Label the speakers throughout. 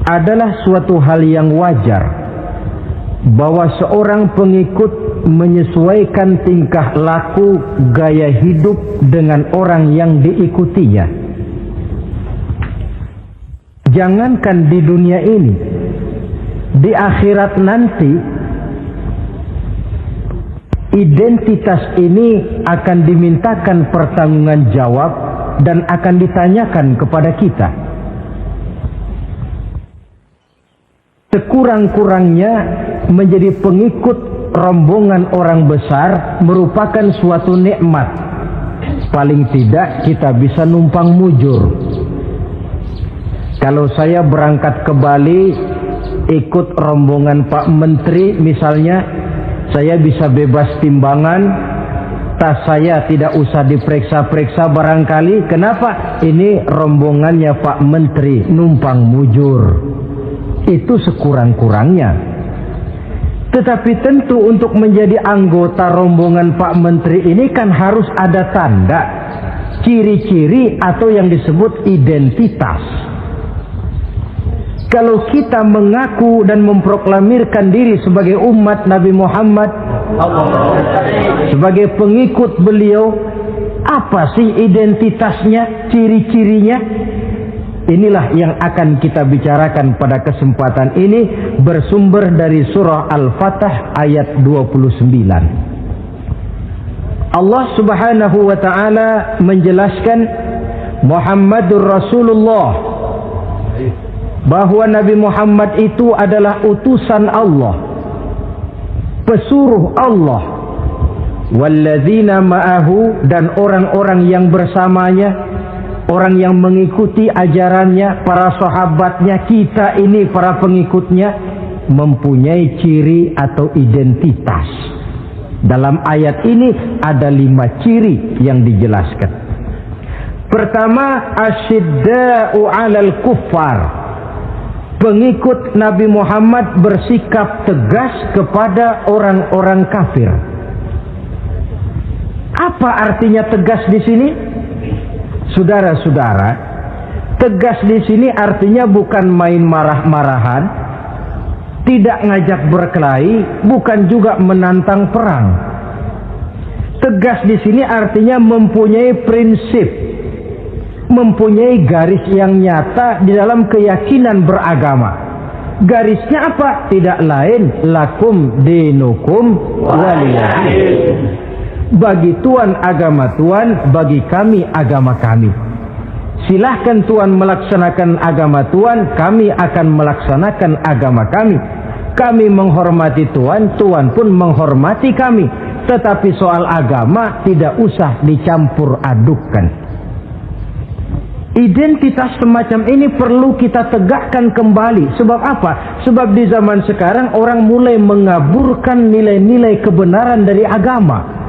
Speaker 1: adalah suatu hal yang wajar bahwa seorang pengikut menyesuaikan tingkah laku, gaya hidup dengan orang yang diikutinya. Jangankan di dunia ini, di akhirat nanti identitas ini akan dimintakan pertanggungjawaban jawab dan akan ditanyakan kepada kita. Sekurang-kurangnya menjadi pengikut rombongan orang besar merupakan suatu nikmat. Paling tidak kita bisa numpang mujur. Kalau saya berangkat ke Bali ikut rombongan Pak Menteri misalnya, saya bisa bebas timbangan, tas saya tidak usah diperiksa-periksa barangkali. Kenapa? Ini rombongannya Pak Menteri, numpang mujur. Itu sekurang-kurangnya. Tetapi tentu untuk menjadi anggota rombongan Pak Menteri ini kan harus ada tanda, ciri-ciri atau yang disebut identitas. Kalau kita mengaku dan memproklamirkan diri sebagai umat Nabi Muhammad, sebagai pengikut beliau, apa sih identitasnya, ciri-cirinya? Inilah yang akan kita bicarakan pada kesempatan ini, bersumber dari surah Al-Fatah ayat 29. Allah Subhanahu wa ta'ala menjelaskan Muhammadur Rasulullah, bahwa Nabi Muhammad itu adalah utusan Allah, pesuruh Allah. Walladzina ma'ahu, dan orang-orang yang bersamanya, orang yang mengikuti ajarannya, para sahabatnya, kita ini para pengikutnya, mempunyai ciri atau identitas. Dalam ayat ini ada 5 ciri yang dijelaskan. Pertama, asyidda'u 'alal kuffar. Pengikut Nabi Muhammad bersikap tegas kepada orang-orang kafir. Apa artinya tegas di sini? Saudara-saudara, tegas di sini artinya bukan main marah-marahan, tidak ngajak berkelahi, bukan juga menantang perang. Tegas di sini artinya mempunyai prinsip, mempunyai garis yang nyata di dalam keyakinan beragama. Garisnya apa? Tidak lain, lakum dinukum waliyadin. Bagi Tuhan agama Tuhan, bagi kami agama kami. Silahkan Tuhan melaksanakan agama Tuhan, kami akan melaksanakan agama kami. Kami menghormati Tuhan, Tuhan pun menghormati kami. Tetapi soal agama tidak usah dicampur adukkan. Identitas semacam ini perlu kita tegakkan kembali. Sebab apa? Sebab di zaman sekarang orang mulai mengaburkan nilai-nilai kebenaran dari agama,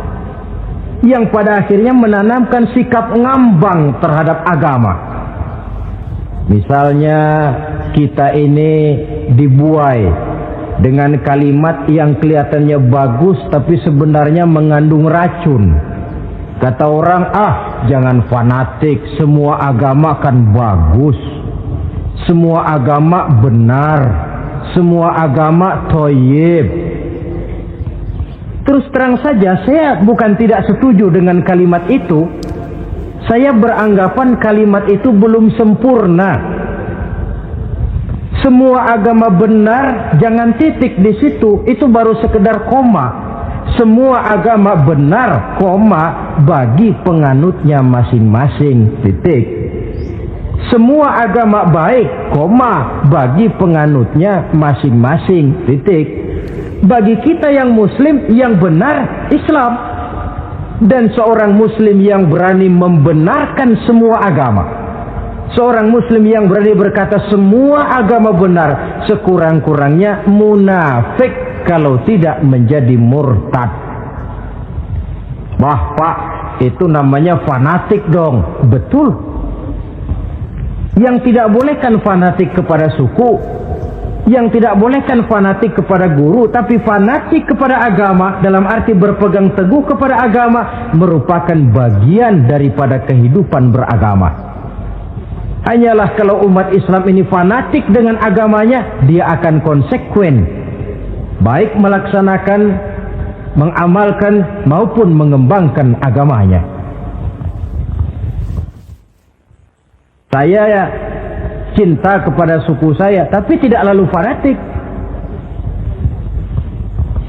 Speaker 1: yang pada akhirnya menanamkan sikap ngambang terhadap agama. Misalnya kita ini dibuai dengan kalimat yang kelihatannya bagus tapi sebenarnya mengandung racun. Kata orang, jangan fanatik, semua agama kan bagus, semua agama benar, semua agama thayyib. Terus terang saja, saya bukan tidak setuju dengan kalimat itu. Saya beranggapan kalimat itu belum sempurna. Semua agama benar, jangan titik di situ, itu baru sekedar koma. Semua agama benar, koma, bagi penganutnya masing-masing, titik. Semua agama baik, koma, bagi penganutnya masing-masing, titik. Bagi kita yang muslim, yang benar Islam. Dan seorang muslim yang berani membenarkan semua agama, seorang muslim yang berani berkata semua agama benar, sekurang-kurangnya munafik kalau tidak menjadi murtad. Wah Pak, itu namanya fanatik dong. Betul. Yang tidak boleh kan fanatik kepada suku, yang tidak boleh kan fanatik kepada guru, tapi fanatik kepada agama dalam arti berpegang teguh kepada agama merupakan bagian daripada kehidupan beragama. Hanyalah kalau umat Islam ini fanatik dengan agamanya, dia akan konsekuen, baik melaksanakan, mengamalkan maupun mengembangkan agamanya. Saya cinta kepada suku saya, tapi tidak lalu fanatik.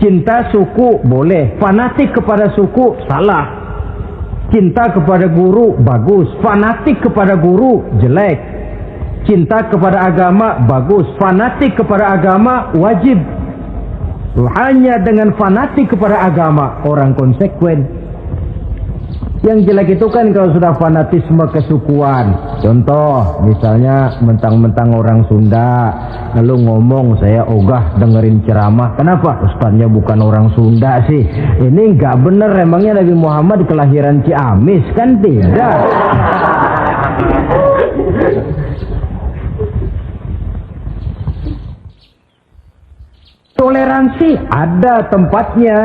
Speaker 1: Cinta suku boleh, fanatik kepada suku salah. Cinta kepada guru bagus, fanatik kepada guru jelek. Cinta kepada agama bagus, fanatik kepada agama wajib. Hanya dengan fanatik kepada agama orang konsekuen. Yang jelek itu kan kalau sudah fanatisme kesukuan. Contoh, misalnya mentang-mentang orang Sunda, lalu ngomong saya ogah dengerin ceramah. Kenapa? Ustaznya bukan orang Sunda sih. Ini nggak bener, emangnya Nabi Muhammad kelahiran Ciamis? Kan tidak. Toleransi ada tempatnya,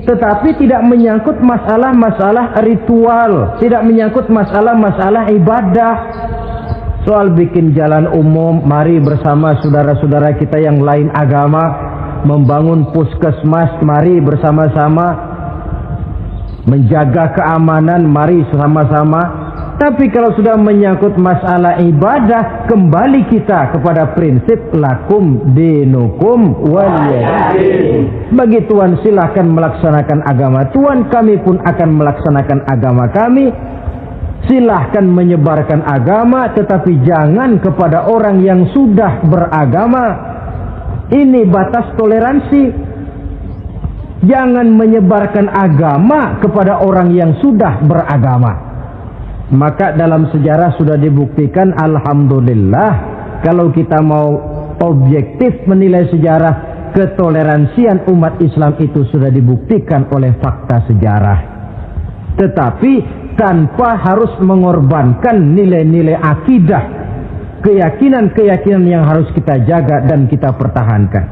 Speaker 1: tetapi tidak menyangkut masalah-masalah ritual, tidak menyangkut masalah-masalah ibadah. Soal bikin jalan umum, mari bersama saudara-saudara kita yang lain agama membangun puskesmas, mari bersama-sama menjaga keamanan, mari sama-sama. Tapi kalau sudah menyangkut masalah ibadah, kembali kita kepada prinsip lakum dinukum waliyadin. Bagi Tuhan silahkan melaksanakan agama Tuhan, kami pun akan melaksanakan agama kami. Silahkan menyebarkan agama, tetapi jangan kepada orang yang sudah beragama. Ini batas toleransi. Jangan menyebarkan agama kepada orang yang sudah beragama. Maka dalam sejarah sudah dibuktikan, alhamdulillah, kalau kita mau objektif menilai sejarah, ketoleransian umat Islam itu sudah dibuktikan oleh fakta sejarah. Tetapi tanpa harus mengorbankan nilai-nilai akidah, keyakinan-keyakinan yang harus kita jaga dan kita pertahankan.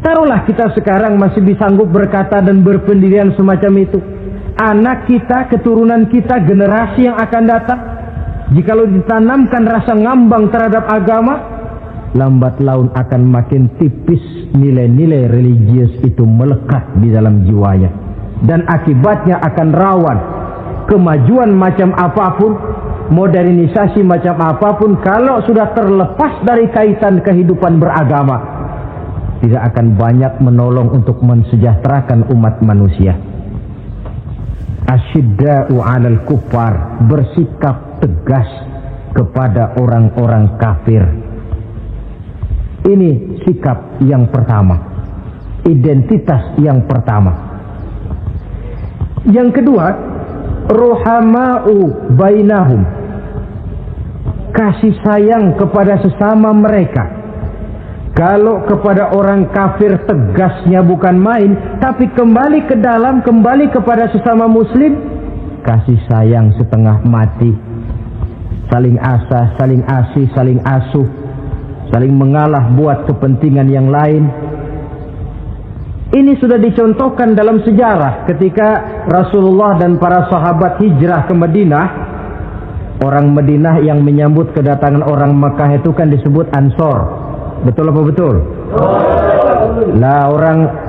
Speaker 1: Taruhlah kita sekarang masih sanggup berkata dan berpendirian semacam itu. Anak kita, keturunan kita, generasi yang akan datang, jikalau ditanamkan rasa ngambang terhadap agama, lambat laun akan makin tipis nilai-nilai religius itu melekat di dalam jiwanya. Dan akibatnya akan rawan kemajuan macam apapun, modernisasi macam apapun, kalau sudah terlepas dari kaitan kehidupan beragama, tidak akan banyak menolong untuk mensejahterakan umat manusia. Asyidda'u 'alal kuffar, bersikap tegas kepada orang-orang kafir. Ini sikap yang pertama, identitas yang pertama. Yang kedua, ruhama'u bainahum, kasih sayang kepada sesama mereka. Kalau kepada orang kafir tegasnya bukan main, tapi kembali ke dalam, kembali kepada sesama muslim, kasih sayang setengah mati. Saling asah, saling asih, saling asuh, saling mengalah buat kepentingan yang lain. Ini sudah dicontohkan dalam sejarah ketika Rasulullah dan para sahabat hijrah ke Madinah. Orang Madinah yang menyambut kedatangan orang Mekah itu kan disebut Ansor. Betul apa betul? Lah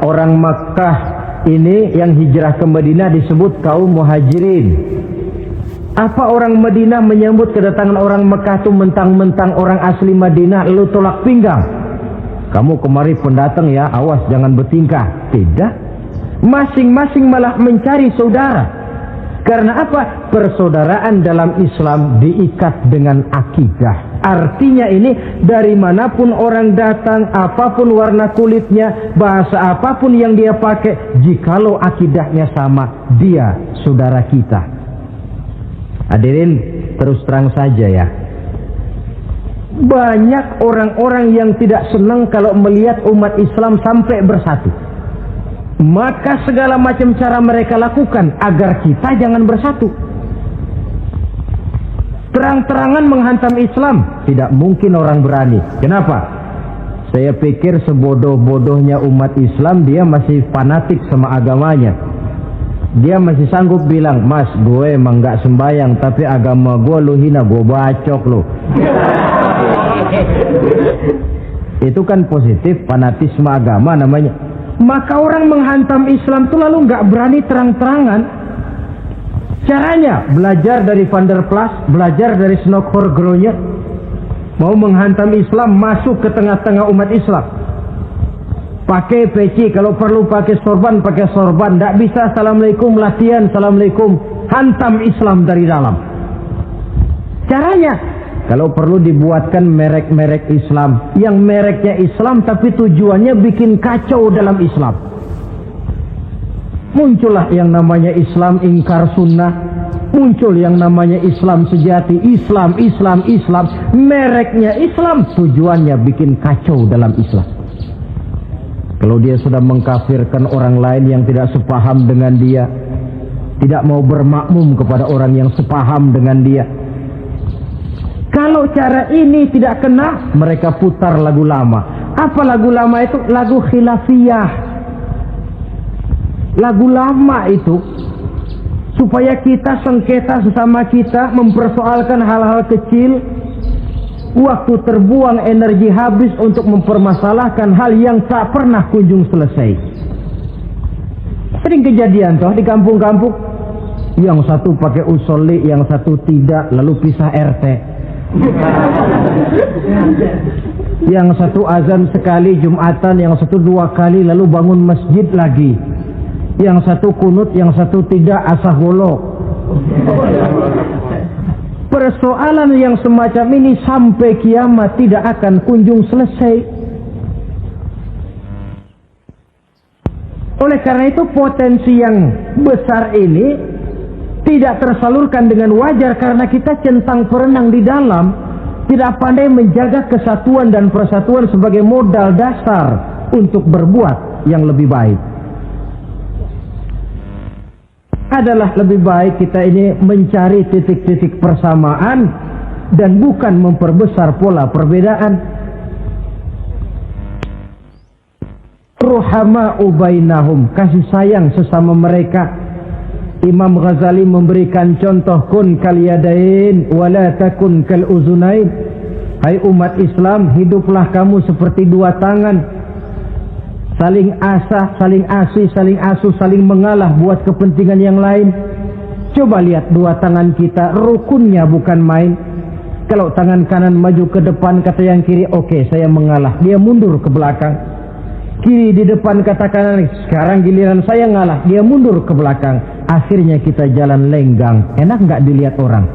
Speaker 1: orang Makkah ini yang hijrah ke Madinah disebut kaum Muhajirin. Apa orang Madinah menyambut kedatangan orang Makkah itu mentang-mentang orang asli Madinah lalu tolak pinggang? Kamu kemari pendatang ya, awas jangan bertingkah. Tidak. Masing-masing malah mencari saudara. Karena apa? Persaudaraan dalam Islam diikat dengan akidah. Artinya ini dari manapun orang datang, apapun warna kulitnya, bahasa apapun yang dia pakai, jikalau akidahnya sama, dia saudara kita. Hadirin, terus terang saja ya. Banyak orang-orang yang tidak senang kalau melihat umat Islam sampai bersatu. Maka segala macam cara mereka lakukan agar kita jangan bersatu. Terang-terangan menghantam Islam, tidak mungkin orang berani. Kenapa? Saya pikir sebodoh-bodohnya umat Islam, dia masih fanatik sama agamanya. Dia masih sanggup bilang, "Mas, gue emang gak sembayang, tapi agama gue lu hina, gue bacok lu." Itu kan positif, fanatisme agama namanya. Maka orang menghantam Islam itu lalu gak berani terang-terangan. Caranya belajar dari Van der Plas, belajar dari Snokor-Gronya. Mau menghantam Islam, masuk ke tengah-tengah umat Islam. Pakai peci, kalau perlu pakai sorban, pakai sorban. Tidak bisa assalamualaikum, latihan assalamualaikum. Hantam Islam dari dalam. Caranya, kalau perlu dibuatkan merek-merek Islam. Yang mereknya Islam tapi tujuannya bikin kacau dalam Islam. Muncullah yang namanya Islam ingkar sunnah. Muncul yang namanya Islam sejati. Islam. Mereknya Islam, tujuannya bikin kacau dalam Islam. Kalau dia sudah mengkafirkan orang lain yang tidak sepaham dengan dia, tidak mau bermakmum kepada orang yang sepaham dengan dia. Kalau cara ini tidak kena, mereka putar lagu lama. Apa lagu lama itu? Lagu khilafiyah. Lagu lama itu supaya kita sengketa sesama kita, mempersoalkan hal-hal kecil. Waktu terbuang, energi habis untuk mempermasalahkan hal yang tak pernah kunjung selesai. Sering kejadian toh di kampung-kampung. Yang satu pakai usolli, yang satu tidak, lalu pisah RT. Yang satu azan sekali Jumatan, yang satu 2 kali, lalu bangun masjid lagi. Yang satu kunut, yang satu tidak, asah golok. Persoalan yang semacam ini sampai kiamat tidak akan kunjung selesai. Oleh karena itu potensi yang besar ini tidak tersalurkan dengan wajar karena kita centang perenang di dalam, tidak pandai menjaga kesatuan dan persatuan sebagai modal dasar untuk berbuat yang lebih baik. Adalah lebih baik kita ini mencari titik-titik persamaan dan bukan memperbesar pola perbedaan. Ruhama'u bainahum, kasih sayang sesama mereka. Imam Ghazali memberikan contoh, kun kal yadain wala takun kal uzunain. Hai umat Islam, hiduplah kamu seperti 2 tangan. Saling asah, saling asih, saling asuh, saling mengalah buat kepentingan yang lain. Coba lihat 2 tangan kita, rukunnya bukan main. Kalau tangan kanan maju ke depan, kata yang kiri, oke, saya mengalah. Dia mundur ke belakang. Kiri di depan, kata kanan, sekarang giliran saya ngalah. Dia mundur ke belakang. Akhirnya kita jalan lenggang. Enak nggak dilihat orang?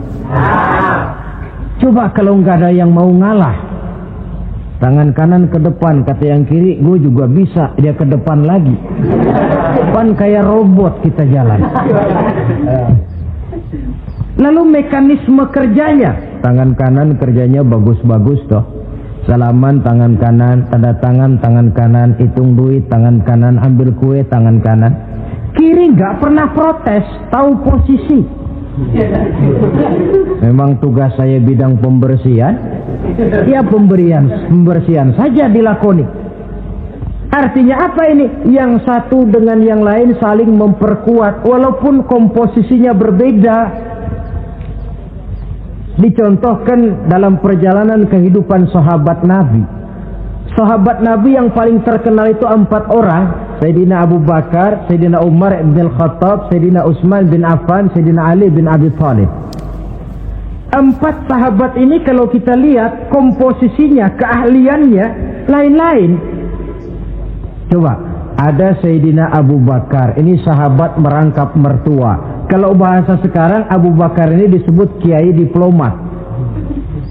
Speaker 1: Coba kalau nggak ada yang mau ngalah. Tangan kanan ke depan, kata yang kiri, gue juga bisa. Dia ke depan lagi. Depan kayak robot kita jalan. Lalu mekanisme kerjanya, tangan kanan kerjanya bagus-bagus toh. Salaman tangan kanan, tanda tangan tangan kanan, hitung duit tangan kanan, ambil kue tangan kanan. Kiri nggak pernah protes, tahu posisi. Memang tugas saya bidang pembersihan, ya pembersihan saja dilakoni. Artinya apa ini? Yang satu dengan yang lain saling memperkuat walaupun komposisinya berbeda. Dicontohkan dalam perjalanan kehidupan sahabat Nabi. Sahabat Nabi yang paling terkenal itu 4 orang. Sayyidina Abu Bakar, Sayyidina Umar bin Al-Khattab, Sayyidina Utsman bin Affan, Sayyidina Ali bin Abi Thalib. 4 sahabat ini kalau kita lihat komposisinya, keahliannya lain-lain. Coba, ada Sayyidina Abu Bakar, ini sahabat merangkap mertua. Kalau bahasa sekarang, Abu Bakar ini disebut kiai diplomat.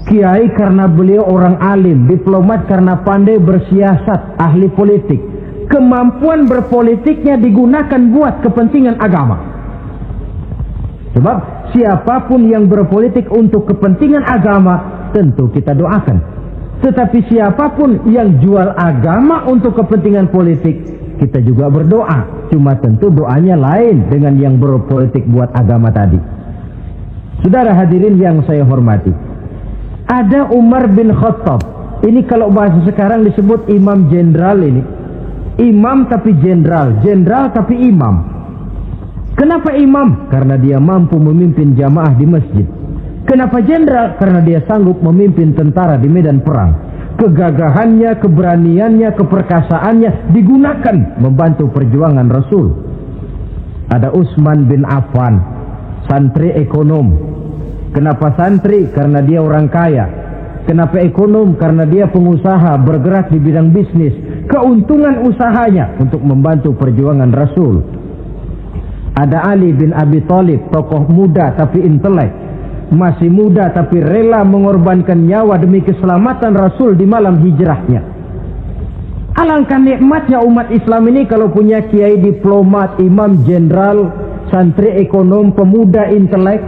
Speaker 1: Kiai karena beliau orang alim, diplomat karena pandai bersiasat, ahli politik. Kemampuan berpolitiknya digunakan buat kepentingan agama. Sebab siapapun yang berpolitik untuk kepentingan agama, tentu kita doakan. Tetapi siapapun yang jual agama untuk kepentingan politik, kita juga berdoa. Cuma tentu doanya lain dengan yang berpolitik buat agama tadi. Saudara hadirin yang saya hormati, ada Umar bin Khattab. Ini kalau bahasa sekarang disebut imam jenderal ini. Imam tapi jenderal, jenderal tapi imam. Kenapa imam? Karena dia mampu memimpin jamaah di masjid. Kenapa jenderal? Karena dia sanggup memimpin tentara di medan perang. Kegagahannya, keberaniannya, keperkasaannya digunakan membantu perjuangan Rasul. Ada Utsman bin Affan, santri ekonom. Kenapa santri? Karena dia orang kaya. Kenapa ekonom? Karena dia pengusaha bergerak di bidang bisnis. Keuntungan usahanya untuk membantu perjuangan Rasul. Ada Ali bin Abi Thalib, tokoh muda tapi intelek. Masih muda tapi rela mengorbankan nyawa demi keselamatan Rasul di malam hijrahnya. Alangkah nikmatnya umat Islam ini kalau punya kiai diplomat, imam jenderal, santri ekonom, pemuda intelek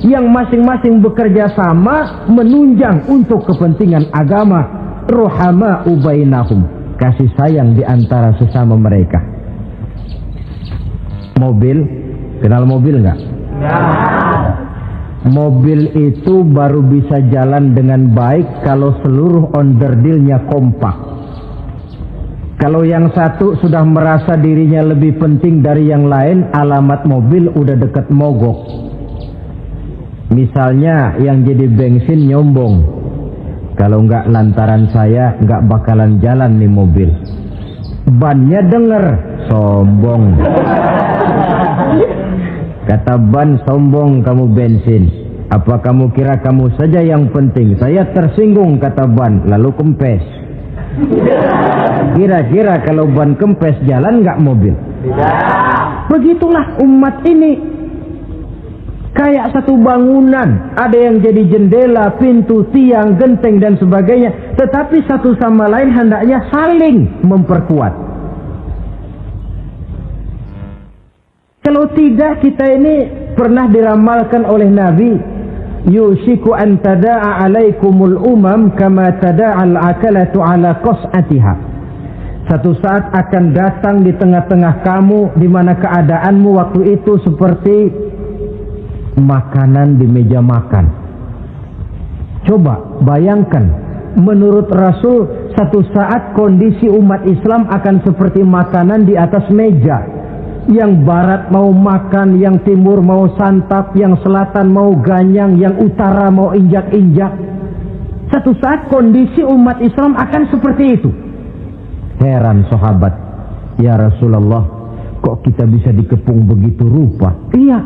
Speaker 1: yang masing-masing bekerja sama menunjang untuk kepentingan agama. Ruhama ubainahum, kasih sayang di antara sesama mereka. Mobil, kenal mobil nggak? Ya. Mobil itu baru bisa jalan dengan baik kalau seluruh onderdilnya kompak. Kalau yang satu sudah merasa dirinya lebih penting dari yang lain, alamat mobil udah deket mogok. Misalnya yang jadi bensin nyombong, kalau nggak lantaran saya nggak bakalan jalan nih mobil. Bannya denger, sombong. Kata ban, sombong kamu bensin. Apa kamu kira kamu saja yang penting? Saya tersinggung, kata ban, lalu kempes. Kira-kira kalau ban kempes jalan nggak mobil? Begitulah umat ini. Kayak satu bangunan, ada yang jadi jendela, pintu, tiang, genteng dan sebagainya. Tetapi satu sama lain hendaknya saling memperkuat. Kalau tidak, kita ini pernah diramalkan oleh Nabi, yushiku an tada'a alaikumul umam kama tada'al akalatu ala qas'atiha. Satu saat akan datang di tengah-tengah kamu di mana keadaanmu waktu itu seperti makanan di meja makan. Coba bayangkan, menurut Rasul satu saat kondisi umat Islam akan seperti makanan di atas meja. Yang barat mau makan, yang timur mau santap, yang selatan mau ganyang, yang utara mau injak-injak. Satu saat kondisi umat Islam akan seperti itu. Heran sahabat, ya Rasulullah, kok kita bisa dikepung begitu rupa? Iya.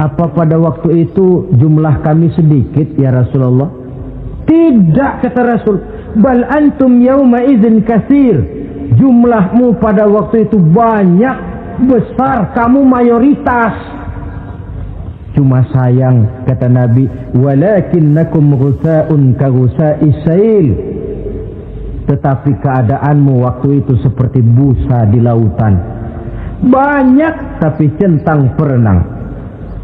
Speaker 1: Apa pada waktu itu jumlah kami sedikit ya Rasulullah? Tidak, kata Rasul. Bal antum yauma idzin katsir. Jumlahmu pada waktu itu banyak, besar, kamu mayoritas. Cuma sayang, kata Nabi, walakinnakum ghusaa'un ka ghusa'is sail. Tetapi keadaanmu waktu itu seperti busa di lautan. Banyak tapi centang perenang.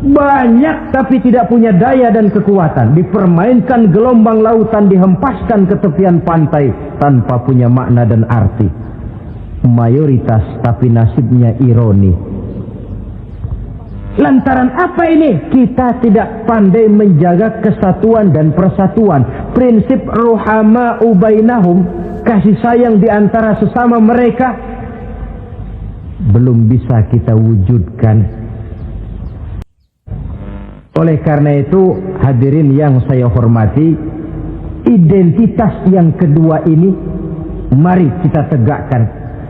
Speaker 1: Banyak tapi tidak punya daya dan kekuatan. Dipermainkan gelombang lautan, dihempaskan ke tepian pantai tanpa punya makna dan arti. Mayoritas tapi nasibnya ironi. Lantaran apa ini? Kita tidak pandai menjaga kesatuan dan persatuan. Prinsip ruhama ubainahum, kasih sayang di antara sesama mereka, belum bisa kita wujudkan. Oleh karena itu, hadirin yang saya hormati, identitas yang kedua ini mari kita tegakkan,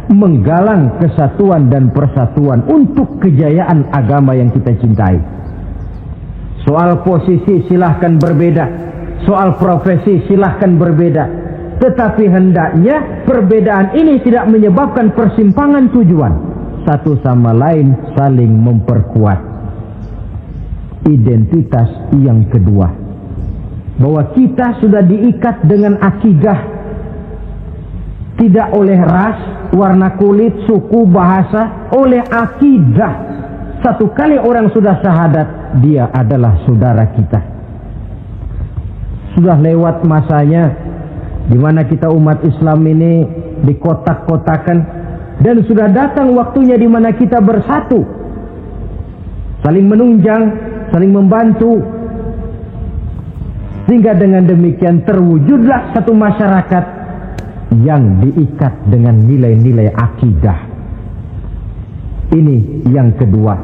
Speaker 1: menggalang kesatuan dan persatuan untuk kejayaan agama yang kita cintai. Soal posisi silahkan berbeda, soal profesi silahkan berbeda, tetapi hendaknya perbedaan ini tidak menyebabkan persimpangan tujuan. Satu sama lain saling memperkuat. Identitas yang kedua, bahwa kita sudah diikat dengan akidah, tidak oleh ras, warna kulit, suku, bahasa, oleh akidah. Satu kali orang sudah syahadat, dia adalah saudara kita. Sudah lewat masanya di mana kita umat Islam ini dikotak-kotakan, dan sudah datang waktunya di mana kita bersatu, saling menunjang, saling membantu, sehingga dengan demikian terwujudlah satu masyarakat yang diikat dengan nilai-nilai akidah. Ini yang kedua,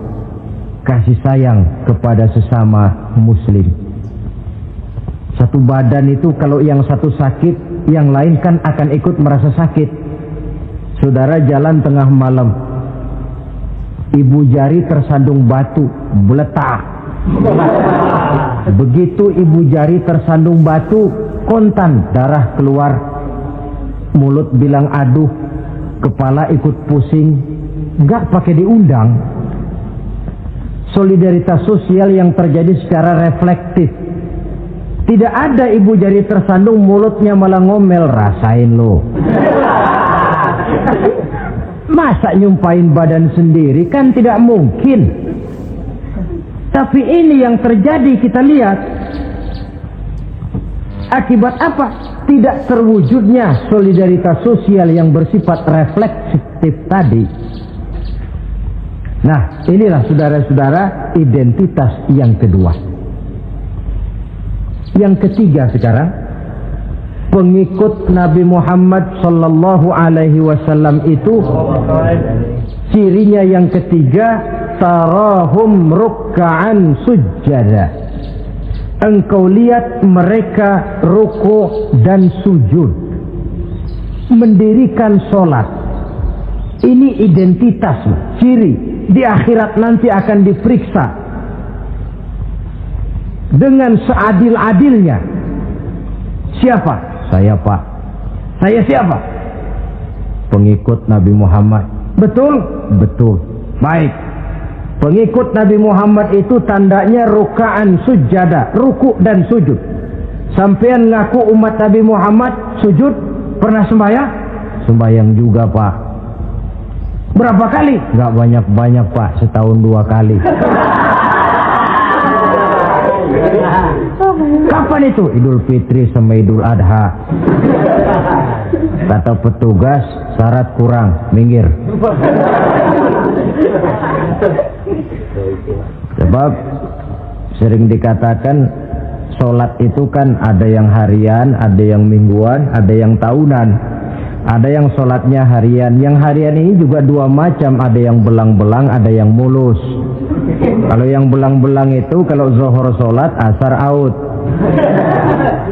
Speaker 1: kasih sayang kepada sesama muslim. Satu badan itu kalau yang satu sakit, yang lain kan akan ikut merasa sakit. Saudara jalan tengah malam, ibu jari tersandung batu, meletak. Begitu ibu jari tersandung batu, kontan, darah keluar, mulut bilang aduh, kepala ikut pusing, nggak pakai diundang. Solidaritas sosial yang terjadi secara reflektif. Tidak ada ibu jari tersandung mulutnya malah ngomel, rasain lo. Masa nyumpain badan sendiri, kan tidak mungkin. Tapi ini yang terjadi, kita lihat. Akibat apa? Tidak terwujudnya solidaritas sosial yang bersifat reflektif tadi. Nah, inilah saudara-saudara identitas yang kedua. Yang ketiga sekarang, pengikut Nabi Muhammad sallallahu alaihi wasallam itu cirinya yang ketiga, tarahum ruk'an sujjada. Engkau lihat mereka ruku' dan sujud, mendirikan solat. Ini identitas, ciri. Di akhirat nanti akan diperiksa dengan seadil-adilnya. Siapa? Saya, Pak. Saya siapa? Pengikut Nabi Muhammad. Betul? Betul. Baik. Pengikut Nabi Muhammad itu tandanya ruka'an sujada, ruku' dan sujud. Sampean ngaku umat Nabi Muhammad, sujud, pernah sembahyang? Sembahyang juga, Pak. Berapa kali? Nggak banyak-banyak, Pak, setahun 2 kali. Kapan itu? Idul Fitri sama Idul Adha. Kata petugas, syarat kurang, minggir. Sebab sering dikatakan sholat itu kan ada yang harian, ada yang mingguan, ada yang tahunan. Ada yang sholatnya harian. Yang harian ini juga 2 macam. Ada yang belang-belang, ada yang mulus. Kalau yang belang-belang itu kalau zuhur sholat, asar out.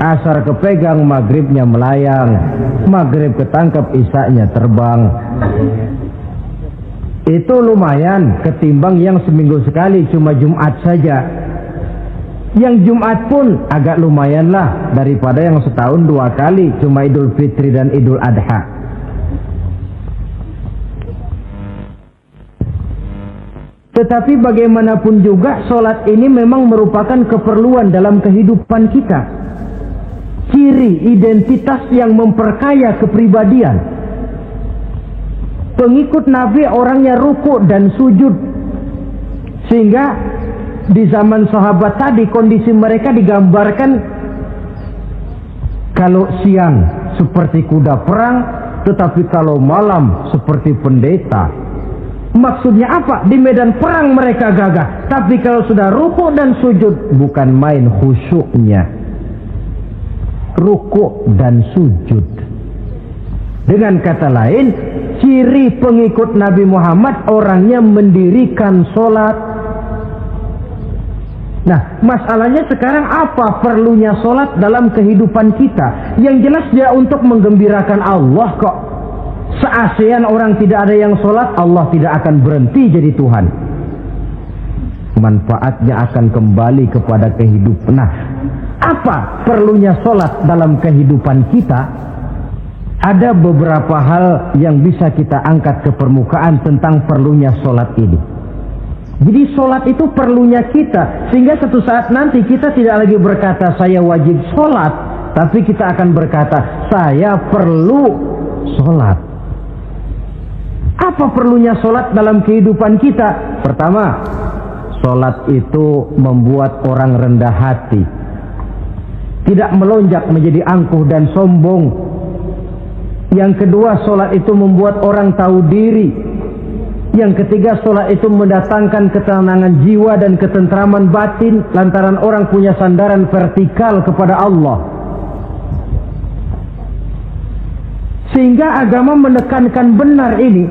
Speaker 1: Asar kepegang, maghribnya melayang. Maghrib ketangkep, isaknya terbang. Itu lumayan ketimbang yang seminggu sekali cuma Jumat saja. Yang Jumat pun agak lumayan lah daripada yang setahun 2 kali cuma Idul Fitri dan Idul Adha. Tetapi bagaimanapun juga sholat ini memang merupakan keperluan dalam kehidupan kita. Ciri identitas yang memperkaya kepribadian. Pengikut Nabi orangnya ruku dan sujud. Sehingga di zaman sahabat tadi kondisi mereka digambarkan kalau siang seperti kuda perang, tetapi kalau malam seperti pendeta. Maksudnya apa? Di medan perang mereka gagah, tapi kalau sudah ruku dan sujud bukan main khusyuknya. Ruku dan sujud. Dengan kata lain, ciri pengikut Nabi Muhammad orangnya mendirikan sholat. Nah, masalahnya sekarang apa perlunya sholat dalam kehidupan kita? Yang jelas dia untuk menggembirakan Allah kok. Se-ASEAN orang tidak ada yang sholat, Allah tidak akan berhenti jadi Tuhan. Manfaatnya akan kembali kepada kehidupan. Nah, apa perlunya sholat dalam kehidupan kita? Ada beberapa hal yang bisa kita angkat ke permukaan tentang perlunya sholat ini. Jadi sholat itu perlunya kita. Sehingga suatu saat nanti kita tidak lagi berkata saya wajib sholat, tapi kita akan berkata saya perlu sholat. Apa perlunya sholat dalam kehidupan kita? Pertama, sholat itu membuat orang rendah hati. Tidak melonjak menjadi angkuh dan sombong. Yang kedua, sholat itu membuat orang tahu diri. Yang ketiga, sholat itu mendatangkan ketenangan jiwa dan ketentraman batin lantaran orang punya sandaran vertikal kepada Allah. Sehingga agama menekankan benar ini.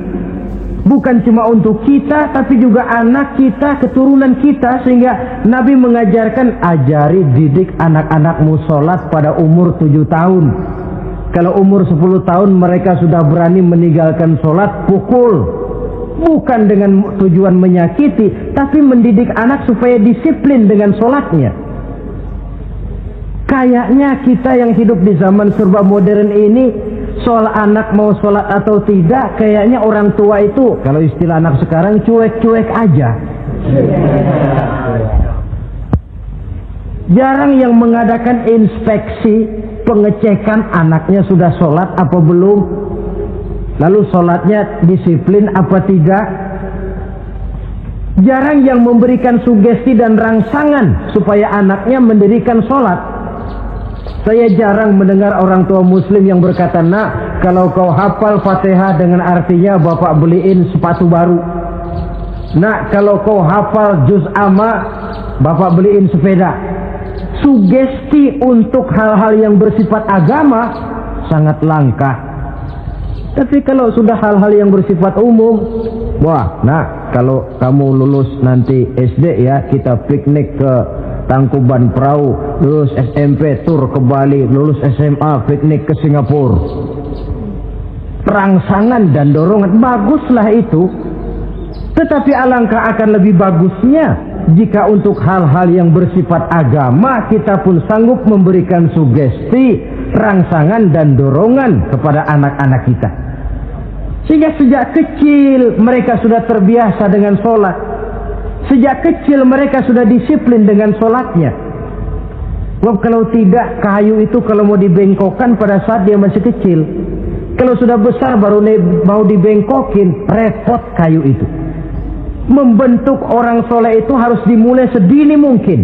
Speaker 1: bukan cuma untuk kita, tapi juga anak kita, keturunan kita. Sehingga Nabi mengajarkan, ajari, didik anak-anakmu sholat pada umur 7 tahun. Kalau umur 10 tahun mereka sudah berani meninggalkan sholat, pukul. Bukan dengan tujuan menyakiti, tapi mendidik anak supaya disiplin dengan sholatnya. Kayaknya kita yang hidup di zaman serba modern ini, soal anak mau sholat atau tidak, kayaknya orang tua itu, kalau istilah anak sekarang, cuek-cuek aja. Jarang yang mengadakan inspeksi, pengecekan anaknya sudah sholat apa belum, lalu sholatnya disiplin apa tidak. Jarang yang memberikan sugesti dan rangsangan supaya anaknya mendirikan sholat. Saya jarang mendengar orang tua muslim yang berkata, nak, kalau kau hafal Fatihah dengan artinya bapak beliin sepatu baru. Nak, kalau kau hafal juz amma, bapak beliin sepeda. Sugesti untuk hal-hal yang bersifat agama sangat langka. Tapi kalau sudah hal-hal yang bersifat umum, wah, nak, kalau kamu lulus nanti SD ya, kita piknik ke Tangkuban Perahu, lulus SMP tur ke Bali, lulus SMA piknik ke Singapura. Rangsangan dan dorongan, baguslah itu. Tetapi alangkah akan lebih bagusnya jika untuk hal-hal yang bersifat agama kita pun sanggup memberikan sugesti, rangsangan dan dorongan kepada anak-anak kita. Sehingga sejak kecil mereka sudah terbiasa dengan sholat. Sejak kecil mereka sudah disiplin dengan sholatnya. Sebab kalau tidak, kayu itu kalau mau dibengkokkan pada saat dia masih kecil. Kalau sudah besar baru mau dibengkokin, repot kayu itu. Membentuk orang soleh itu harus dimulai sedini mungkin.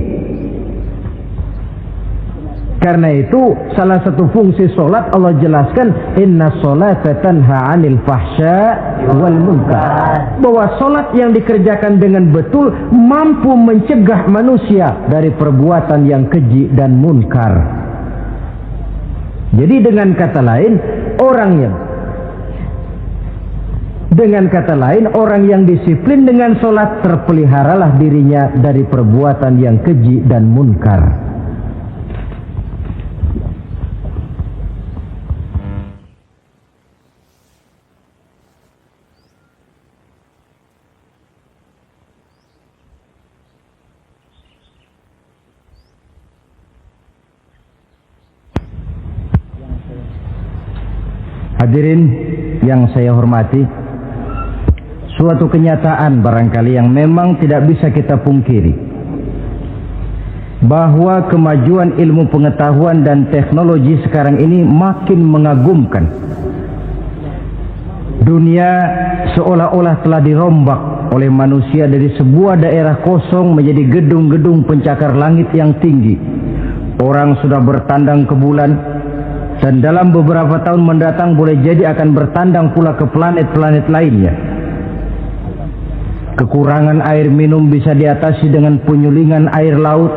Speaker 1: Karena itu salah satu fungsi solat Allah jelaskan, inna sholata tanha 'anil fahsya wal munkar. Bahwa solat yang dikerjakan dengan betul mampu mencegah manusia dari perbuatan yang keji dan munkar. Jadi dengan kata lain orang yang disiplin dengan solat, terpeliharalah dirinya dari perbuatan yang keji dan munkar. Hadirin yang saya hormati, suatu kenyataan barangkali yang memang tidak bisa kita pungkiri, bahwa kemajuan ilmu pengetahuan dan teknologi sekarang ini makin mengagumkan. Dunia seolah-olah telah dirombak oleh manusia dari sebuah daerah kosong menjadi gedung-gedung pencakar langit yang tinggi. Orang sudah bertandang ke bulan, dan dalam beberapa tahun mendatang boleh jadi akan bertandang pula ke planet-planet lainnya. Kekurangan air minum bisa diatasi dengan penyulingan air laut.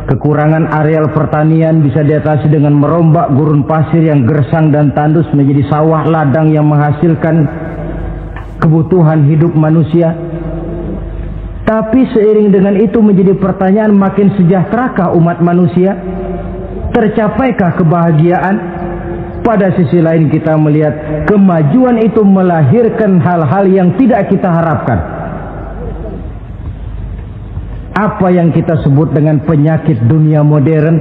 Speaker 1: Kekurangan areal pertanian bisa diatasi dengan merombak gurun pasir yang gersang dan tandus menjadi sawah ladang yang menghasilkan kebutuhan hidup manusia. Tapi seiring dengan itu menjadi pertanyaan, makin sejahterakah umat manusia? Tercapaikah kebahagiaan? Pada sisi lain kita melihat kemajuan itu melahirkan hal-hal yang tidak kita harapkan. Apa yang kita sebut dengan penyakit dunia modern,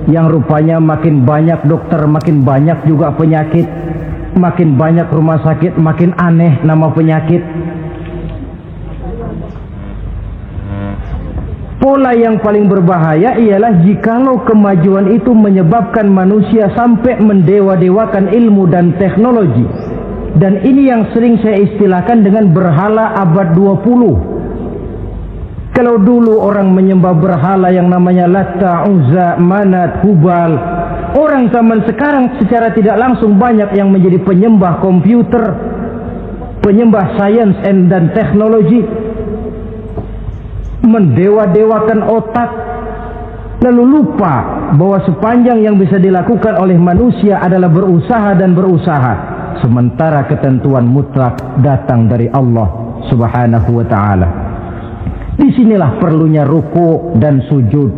Speaker 1: yang rupanya makin banyak dokter, makin banyak juga penyakit, makin banyak rumah sakit, makin aneh nama penyakit. Pola yang paling berbahaya ialah jikalau kemajuan itu menyebabkan manusia sampai mendewa-dewakan ilmu dan teknologi. Dan ini yang sering saya istilahkan dengan berhala abad 20. Kalau dulu orang menyembah berhala yang namanya Latta, Uzza, Manat, Hubal, orang zaman sekarang secara tidak langsung banyak yang menjadi penyembah komputer, penyembah sains dan teknologi, mendewa-dewakan otak, lalu lupa bahwa sepanjang yang bisa dilakukan oleh manusia adalah berusaha dan berusaha. sementara ketentuan mutlak datang dari Allah Subhanahu wa ta'ala. Disinilah perlunya ruku dan sujud,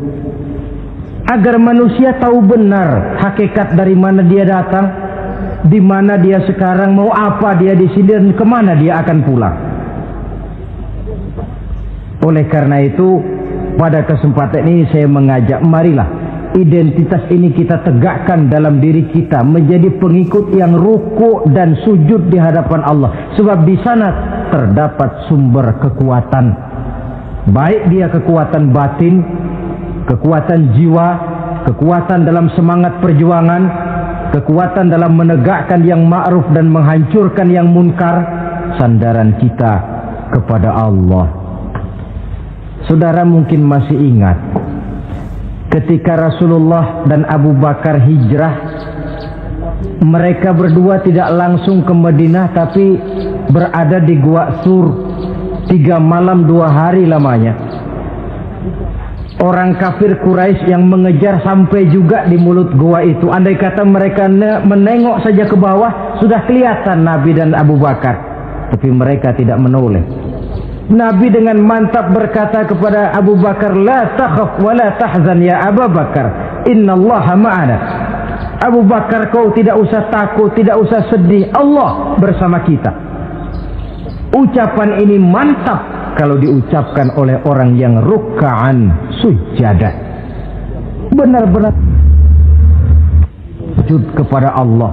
Speaker 1: agar manusia tahu benar hakikat dari mana dia datang, di mana dia sekarang, mau apa dia di sini, dan kemana dia akan pulang. Oleh karena itu, pada kesempatan ini saya mengajak, marilah identitas ini kita tegakkan dalam diri kita, menjadi pengikut yang ruku dan sujud di hadapan Allah. Sebab di sana terdapat sumber kekuatan, baik dia kekuatan batin, kekuatan jiwa, kekuatan dalam semangat perjuangan, kekuatan dalam menegakkan yang ma'ruf dan menghancurkan yang munkar. Sandaran kita kepada Allah. Saudara mungkin masih ingat ketika Rasulullah dan Abu Bakar hijrah, mereka berdua tidak langsung ke Madinah, tapi berada di Gua Sur 3 malam 2 hari lamanya. Orang kafir Quraisy yang mengejar sampai juga di mulut gua itu. Andai kata mereka menengok saja ke bawah, sudah kelihatan Nabi dan Abu Bakar, tapi mereka tidak menoleh. Nabi dengan mantap berkata kepada Abu Bakar, la takhaf wa la tahzan ya Abu Bakar, innallaha ma'ana. Abu Bakar, kau tidak usah takut, tidak usah sedih, Allah bersama kita. Ucapan ini mantap kalau diucapkan oleh orang yang ruk'an sujada, benar-benar sujud kepada Allah,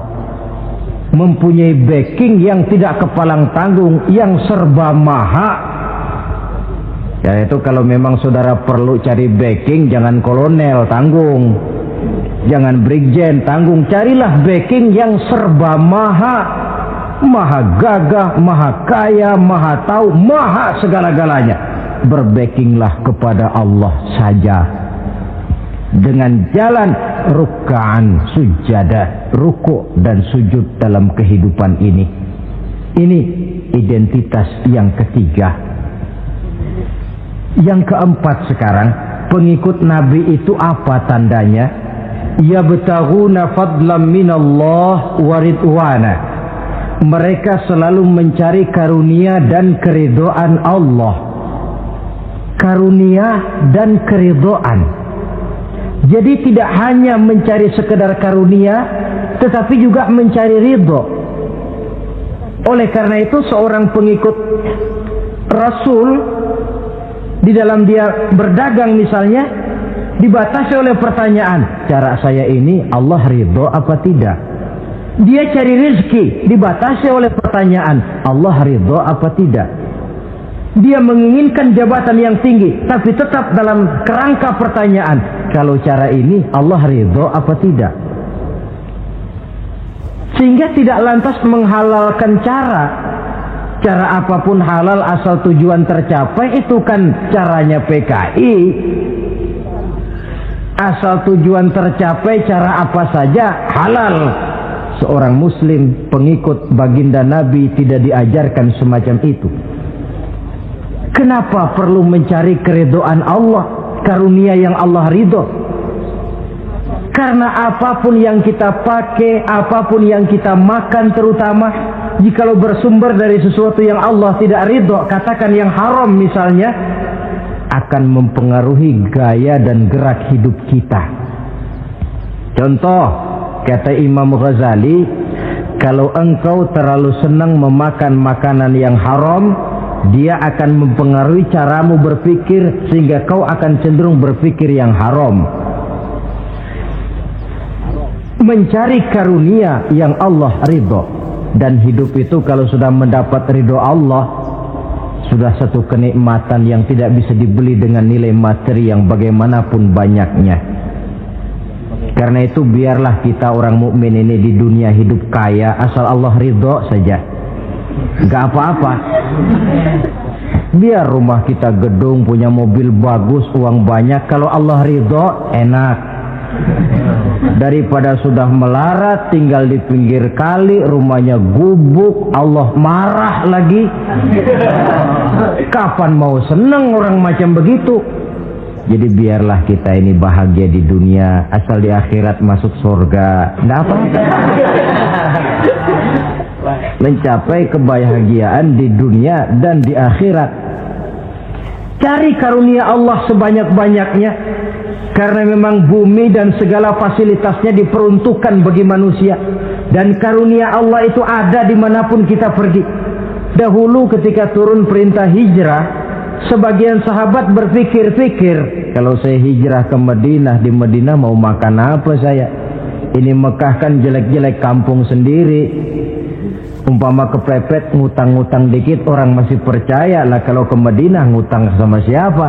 Speaker 1: mempunyai backing yang tidak kepalang tanggung, yang serba maha. Ya, itu kalau memang saudara perlu cari backing, jangan kolonel tanggung, jangan brigjen tanggung, carilah backing yang serba maha, maha gagah, maha kaya, maha tahu, maha segala-galanya. Berbackinglah kepada Allah saja dengan jalan ruk'an sujada, ruku' dan sujud dalam kehidupan ini. Ini identitas yang ketiga. Yang keempat sekarang, pengikut Nabi itu apa tandanya? Yabtaghuna fadlan minallah wa ridwana. Mereka selalu mencari karunia dan keridhaan Allah. Karunia dan keridhaan. Jadi tidak hanya mencari sekedar karunia, tetapi juga mencari ridho. Oleh karena itu seorang pengikut Rasul, di dalam dia berdagang misalnya, dibatasi oleh pertanyaan, cara saya ini Allah ridho apa tidak? Dia cari rezeki, dibatasi oleh pertanyaan, Allah ridho apa tidak? Dia menginginkan jabatan yang tinggi, tapi tetap dalam kerangka pertanyaan, kalau cara ini Allah ridho apa tidak? Sehingga tidak lantas menghalalkan cara apapun halal asal tujuan tercapai. Itu kan caranya PKI. Asal tujuan tercapai, cara apa saja halal. Seorang muslim pengikut baginda Nabi tidak diajarkan semacam itu. Kenapa perlu mencari keridhaan Allah, karunia yang Allah ridho? Karena apapun yang kita pakai, apapun yang kita makan terutama, jikalau bersumber dari sesuatu yang Allah tidak ridho, katakan yang haram misalnya, akan mempengaruhi gaya dan gerak hidup kita. Contoh, kata Imam Ghazali, kalau engkau terlalu senang memakan makanan yang haram, dia akan mempengaruhi caramu berpikir, sehingga kau akan cenderung berpikir yang haram. Mencari karunia yang Allah ridho, dan hidup itu kalau sudah mendapat ridho Allah, sudah satu kenikmatan yang tidak bisa dibeli dengan nilai materi yang bagaimanapun banyaknya. Karena itu biarlah kita orang mukmin ini di dunia hidup kaya asal Allah ridho saja, gak apa-apa. Biar rumah kita gedung, punya mobil bagus, uang banyak, kalau Allah ridho enak. Daripada sudah melarat, tinggal di pinggir kali, rumahnya gubuk, Allah marah lagi. Kapan mau senang orang macam begitu? Jadi biarlah kita ini bahagia di dunia, asal di akhirat masuk surga, nggak apa-apa. Mencapai kebahagiaan di dunia dan di akhirat. Cari karunia Allah sebanyak-banyaknya, karena memang bumi dan segala fasilitasnya diperuntukkan bagi manusia, dan karunia Allah itu ada dimanapun kita pergi. Dahulu ketika turun perintah hijrah, sebagian sahabat berpikir-pikir, kalau saya hijrah ke Madinah, di Madinah mau makan apa saya? Ini Mekah kan jelek-jelek, kampung sendiri. Umpama kepepet ngutang-ngutang dikit orang masih percaya lah, kalau ke Madinah ngutang sama siapa?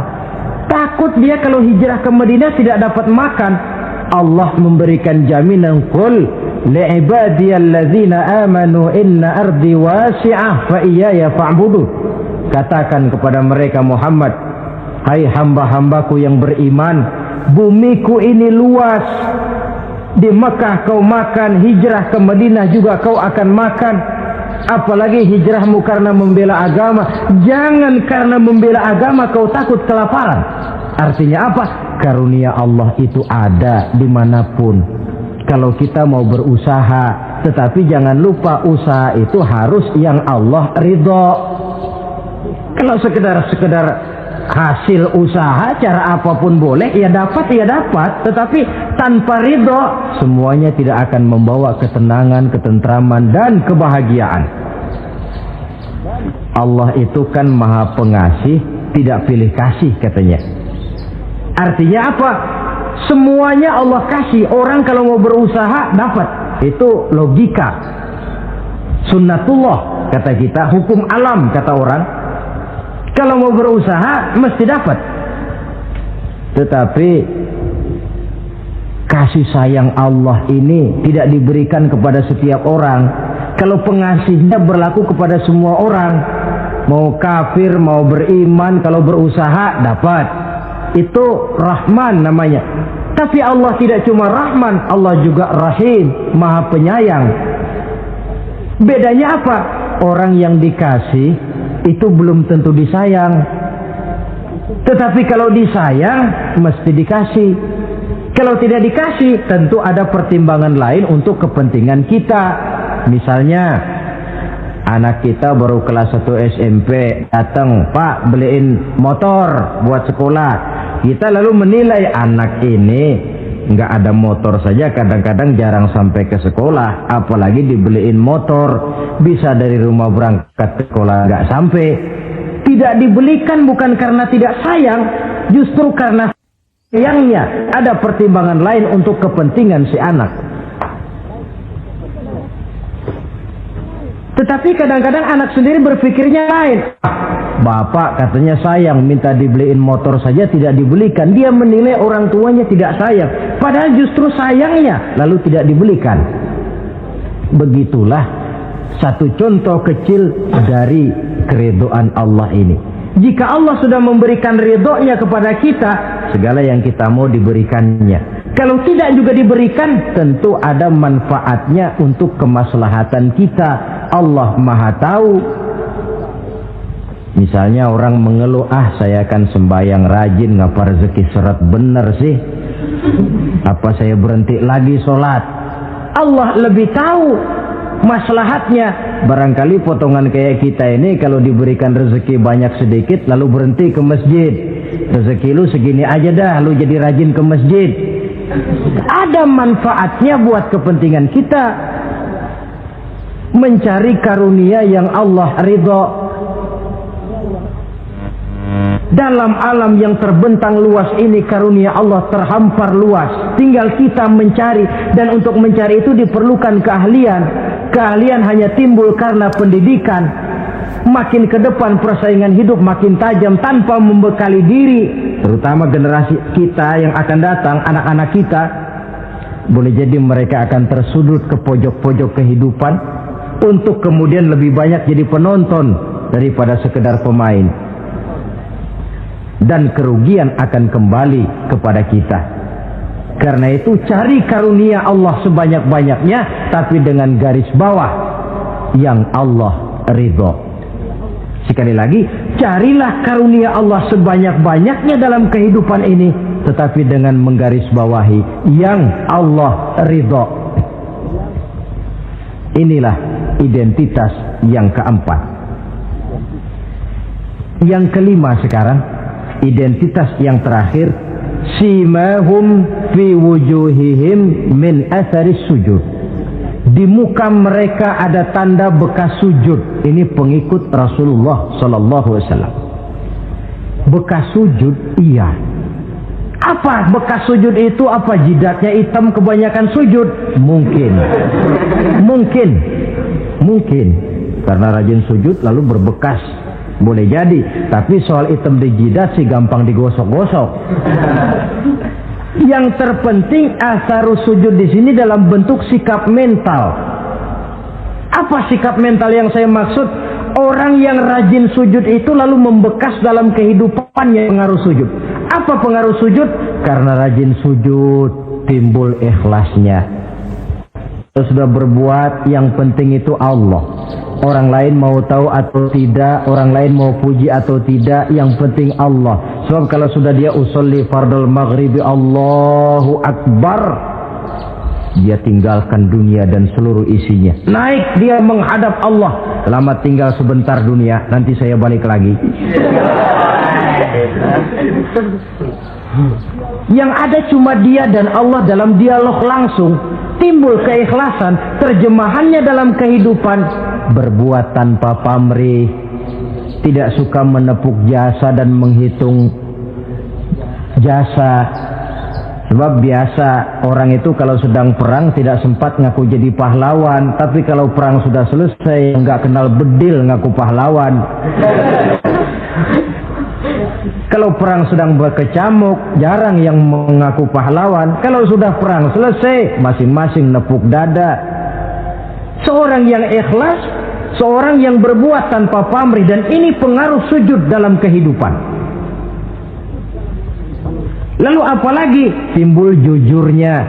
Speaker 1: Takut dia kalau hijrah ke Madinah tidak dapat makan. Allah memberikan jaminan, qul li'ibadiyalladzina amanu inna ardi wasi'ah fa iyaya fa'budu. Katakan kepada mereka Muhammad, hai hamba-hambaku yang beriman, bumiku ini luas. Di Mekah kau makan, hijrah ke Madinah juga kau akan makan. Apalagi hijrahmu karena membela agama. Jangan karena membela agama kau takut kelaparan. Artinya apa? Karunia Allah itu ada dimanapun. Kalau kita mau berusaha, tetapi jangan lupa usaha itu harus yang Allah ridho. Kalau sekedar hasil usaha cara apapun boleh, ya dapat. Tetapi tanpa ridho, semuanya tidak akan membawa ketenangan, ketentraman, dan kebahagiaan. Allah itu kan maha pengasih, tidak pilih kasih katanya. Artinya apa? Semuanya Allah kasih. Orang kalau mau berusaha dapat. Itu logika. Sunnatullah kata kita, hukum alam kata orang. Kalau mau berusaha mesti dapat. Tetapi kasih sayang Allah ini tidak diberikan kepada setiap orang. Kalau pengasihnya berlaku kepada semua orang, mau kafir mau beriman, kalau berusaha dapat. Itu Rahman namanya. Tapi Allah tidak cuma Rahman, Allah juga Rahim, maha penyayang. Bedanya apa? Orang yang dikasih itu belum tentu disayang. Tetapi kalau disayang mesti dikasih. Kalau tidak dikasih tentu ada pertimbangan lain untuk kepentingan kita. Misalnya anak kita baru kelas 1 SMP, datang, Pak beliin motor buat sekolah. Kita lalu menilai anak ini nggak ada motor saja, kadang-kadang jarang sampai ke sekolah, apalagi dibeliin motor, bisa dari rumah berangkat ke sekolah nggak sampai. Tidak dibelikan bukan karena tidak sayang, justru karena sayangnya ada pertimbangan lain untuk kepentingan si anak. Tetapi kadang-kadang anak sendiri berpikirnya lain. Bapak katanya sayang, minta dibeliin motor saja tidak dibelikan. Dia menilai orang tuanya tidak sayang, padahal justru sayangnya lalu tidak dibelikan. Begitulah satu contoh kecil dari keridhaan Allah ini. Jika Allah sudah memberikan ridhonya kepada kita, segala yang kita mau diberikannya. Kalau tidak juga diberikan, tentu ada manfaatnya untuk kemaslahatan kita. Allah maha tahu. Misalnya orang mengeluh, saya akan sembahyang rajin, ngapa rezeki seret bener sih? Apa saya berhenti lagi sholat? Allah lebih tahu maslahatnya. Barangkali potongan kayak kita ini kalau diberikan rezeki banyak sedikit lalu berhenti ke masjid. Rezeki lu segini aja dah, lu jadi rajin ke masjid. Ada manfaatnya buat kepentingan kita. Mencari karunia yang Allah ridho. Dalam alam yang terbentang luas ini, karunia Allah terhampar luas. Tinggal kita mencari, dan untuk mencari itu diperlukan keahlian. Keahlian hanya timbul karena pendidikan. Makin ke depan persaingan hidup makin tajam tanpa membekali diri. Terutama generasi kita yang akan datang, anak-anak kita. Boleh jadi mereka akan tersudut ke pojok-pojok kehidupan, untuk kemudian lebih banyak jadi penonton daripada sekedar pemain. Dan kerugian akan kembali kepada kita. Karena itu cari karunia Allah sebanyak-banyaknya, tapi dengan garis bawah yang Allah ridho. Sekali lagi, carilah karunia Allah sebanyak-banyaknya dalam kehidupan ini, tetapi dengan menggarisbawahi yang Allah ridho. Inilah identitas yang keempat. Yang kelima sekarang, identitas yang terakhir, simahum fi wujuhihim min atharis sujud. Di muka mereka ada tanda bekas sujud. Ini pengikut Rasulullah sallallahu alaihi wasallam. Bekas sujud, iya. Apa bekas sujud itu? Apa jidatnya hitam kebanyakan sujud? Mungkin. Karena rajin sujud lalu berbekas. Boleh jadi. Tapi soal hitam di jidat sih gampang digosok-gosok. Yang terpenting asarus sujud di sini dalam bentuk sikap mental. Apa sikap mental yang saya maksud? Orang yang rajin sujud itu lalu membekas dalam kehidupannya pengaruh sujud. Apa pengaruh sujud? Karena rajin sujud timbul ikhlasnya. Kalau sudah berbuat, yang penting itu Allah. Orang lain mau tahu atau tidak, orang lain mau puji atau tidak, yang penting Allah. Sebab kalau sudah dia usolli fardal maghribi Allahu Akbar, dia tinggalkan dunia dan seluruh isinya. Naik dia menghadap Allah. Selamat tinggal sebentar dunia, nanti saya balik lagi. Yang ada cuma dia dan Allah dalam dialog langsung. Timbul keikhlasan, terjemahannya dalam kehidupan. Berbuat tanpa pamrih, tidak suka menepuk jasa dan menghitung jasa. Sebab biasa orang itu kalau sedang perang tidak sempat ngaku jadi pahlawan, tapi kalau perang sudah selesai nggak kenal bedil ngaku pahlawan. Kalau perang sedang berkecamuk, jarang yang mengaku pahlawan. Kalau sudah perang selesai, masing-masing nepuk dada. Seorang yang ikhlas, seorang yang berbuat tanpa pamrih, dan ini pengaruh sujud dalam kehidupan. Lalu apalagi timbul jujurnya.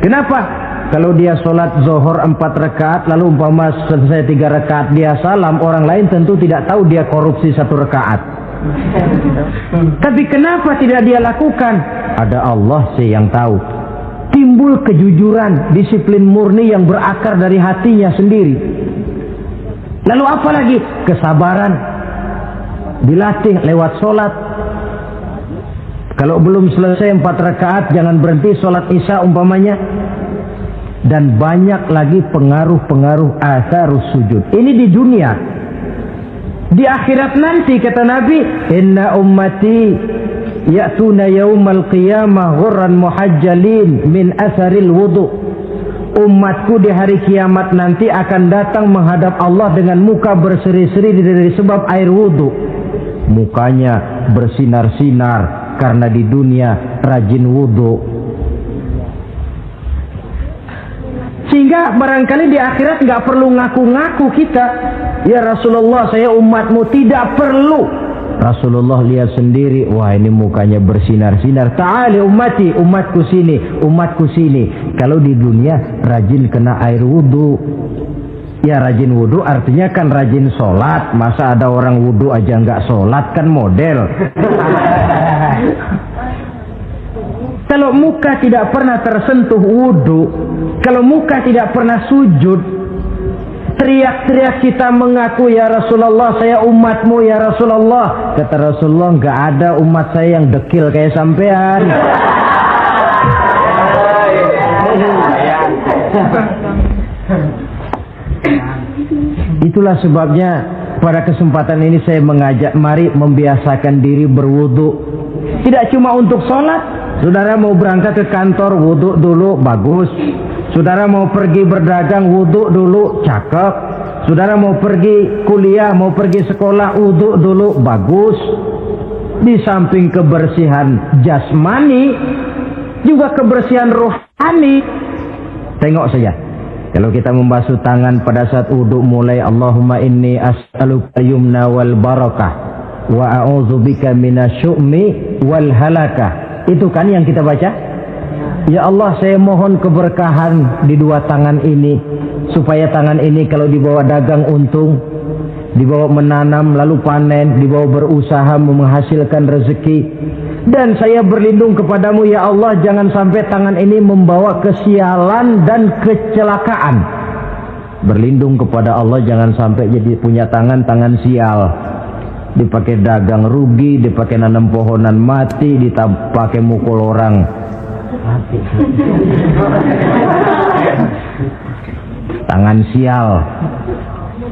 Speaker 1: Kenapa? Kalau dia sholat zuhur 4 rakaat, lalu umpama selesai 3 rakaat dia salam, orang lain tentu tidak tahu dia korupsi 1 rakaat. Tapi kenapa tidak dia lakukan? Ada Allah sih yang tahu. Timbul kejujuran, disiplin murni yang berakar dari hatinya sendiri. Lalu apa lagi? Kesabaran. Dilatih lewat sholat. Kalau belum selesai 4 rakaat, jangan berhenti sholat isya umpamanya. Dan banyak lagi pengaruh-pengaruh asarus sujud. Ini di dunia. Di akhirat nanti kata Nabi, inna ummati ya'tuna yaumal qiyamah ghurran muhajjalin min asaril wudu. Umatku di hari kiamat nanti akan datang menghadap Allah dengan muka berseri-seri dari sebab air wudu. Mukanya bersinar-sinar karena di dunia rajin wudu. Sehingga barangkali di akhirat nggak perlu ngaku-ngaku kita. Ya Rasulullah, saya umatmu, tidak perlu. Rasulullah lihat sendiri, wah ini mukanya bersinar-sinar. Ta'ali ummati, umatku sini, umatku sini. Kalau di dunia rajin kena air wudu. Ya rajin wudu artinya kan rajin sholat. Masa ada orang wudu aja nggak sholat, kan model. Kalau muka tidak pernah tersentuh wudu, kalau muka tidak pernah sujud, teriak-teriak kita mengaku ya Rasulullah saya umatmu ya Rasulullah. Kata Rasulullah, nggak ada umat saya yang dekil kayak sampean. Itulah sebabnya pada kesempatan ini saya mengajak mari membiasakan diri berwudu. Tidak cuma untuk sholat. Saudara mau berangkat ke kantor, wudu dulu, bagus. Saudara mau pergi berdagang, wudu dulu, cakep. Saudara mau pergi kuliah, mau pergi sekolah, wudu dulu, bagus. Di samping kebersihan jasmani, juga kebersihan rohani. Tengok saja. Kalau kita membasuh tangan pada saat wudu mulai, Allahumma inni as'aluka yumna wal barakah wa a'udzubika minasyu'mi wal halakah. Itu kan yang kita baca. Ya Allah, saya mohon keberkahan di 2 tangan ini, supaya tangan ini kalau dibawa dagang untung. dibawa menanam lalu panen, dibawa berusaha menghasilkan rezeki. Dan saya berlindung kepadamu ya Allah, jangan sampai tangan ini membawa kesialan dan kecelakaan. Berlindung kepada Allah jangan sampai jadi punya tangan sial, dipakai dagang rugi, dipakai nanam pohonan mati, dipakai mukul orang mati. Tangan sial.